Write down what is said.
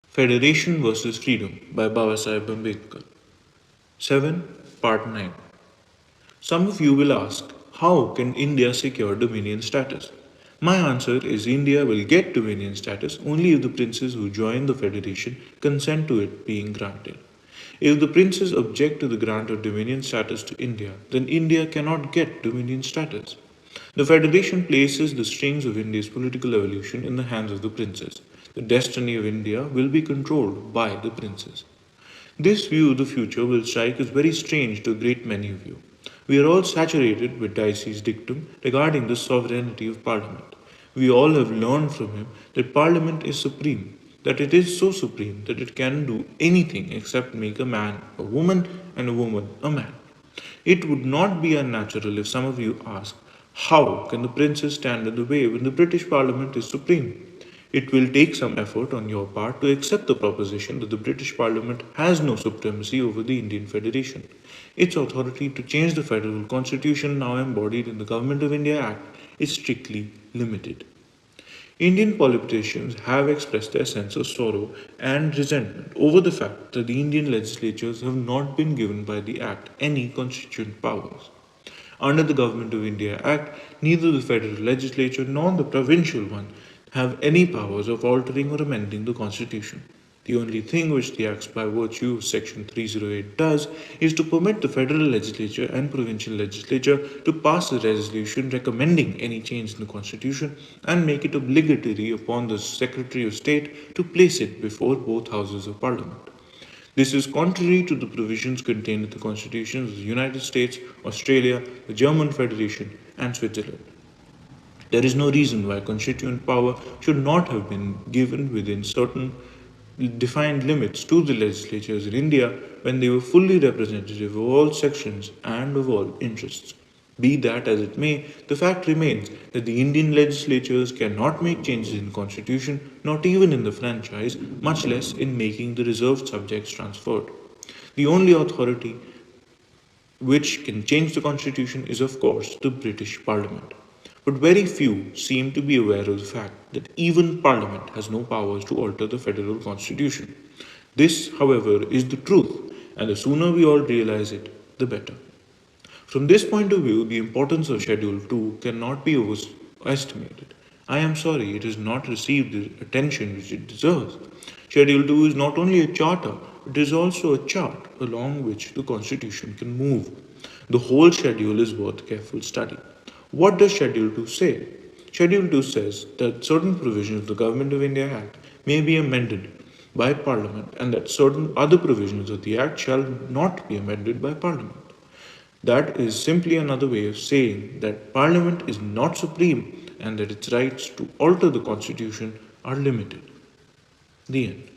Federation versus Freedom by Babasaheb Ambedkar. 7. Part 9. Some of you will ask, how can India secure dominion status? My answer is India will get dominion status only if the princes who join the federation consent to it being granted. If the princes object to the grant of dominion status to India, then India cannot get dominion status. The federation places the strings of India's political evolution in the hands of the princes. The destiny of India will be controlled by the princes. This view of the future will strike as very strange to a great many of you. We are all saturated with Dicey's dictum regarding the sovereignty of Parliament. We all have learned from him that Parliament is supreme, that it is so supreme that it can do anything except make a man a woman and a woman a man. It would not be unnatural if some of you ask, how can the princes stand in the way when the British Parliament is supreme? It will take some effort on your part to accept the proposition that the British Parliament has no supremacy over the Indian Federation. Its authority to change the federal constitution now embodied in the Government of India Act is strictly limited. Indian politicians have expressed their sense of sorrow and resentment over the fact that the Indian legislatures have not been given by the Act any constituent powers. Under the Government of India Act, neither the federal legislature nor the provincial one have any powers of altering or amending the constitution. The only thing which the Act by virtue of Section 308 does is to permit the federal legislature and provincial legislature to pass a resolution recommending any change in the constitution and make it obligatory upon the Secretary of State to place it before both houses of parliament. This is contrary to the provisions contained in the constitutions of the United States, Australia, the German Federation, and Switzerland. There is no reason why constituent power should not have been given within certain defined limits to the legislatures in India when they were fully representative of all sections and of all interests. Be that as it may, the fact remains that the Indian legislatures cannot make changes in the constitution, not even in the franchise, much less in making the reserved subjects transferred. The only authority which can change the constitution is, of course, the British Parliament. But very few seem to be aware of the fact that even Parliament has no powers to alter the federal constitution. This, however, is the truth, and the sooner we all realize it, the better. From this point of view, the importance of Schedule 2 cannot be overestimated. I am sorry it has not received the attention which it deserves. Schedule 2 is not only a charter, it is also a chart along which the Constitution can move. The whole schedule is worth careful study. What does Schedule 2 say? Schedule 2 says that certain provisions of the Government of India Act may be amended by Parliament and that certain other provisions of the Act shall not be amended by Parliament. That is simply another way of saying that Parliament is not supreme and that its rights to alter the Constitution are limited. The end.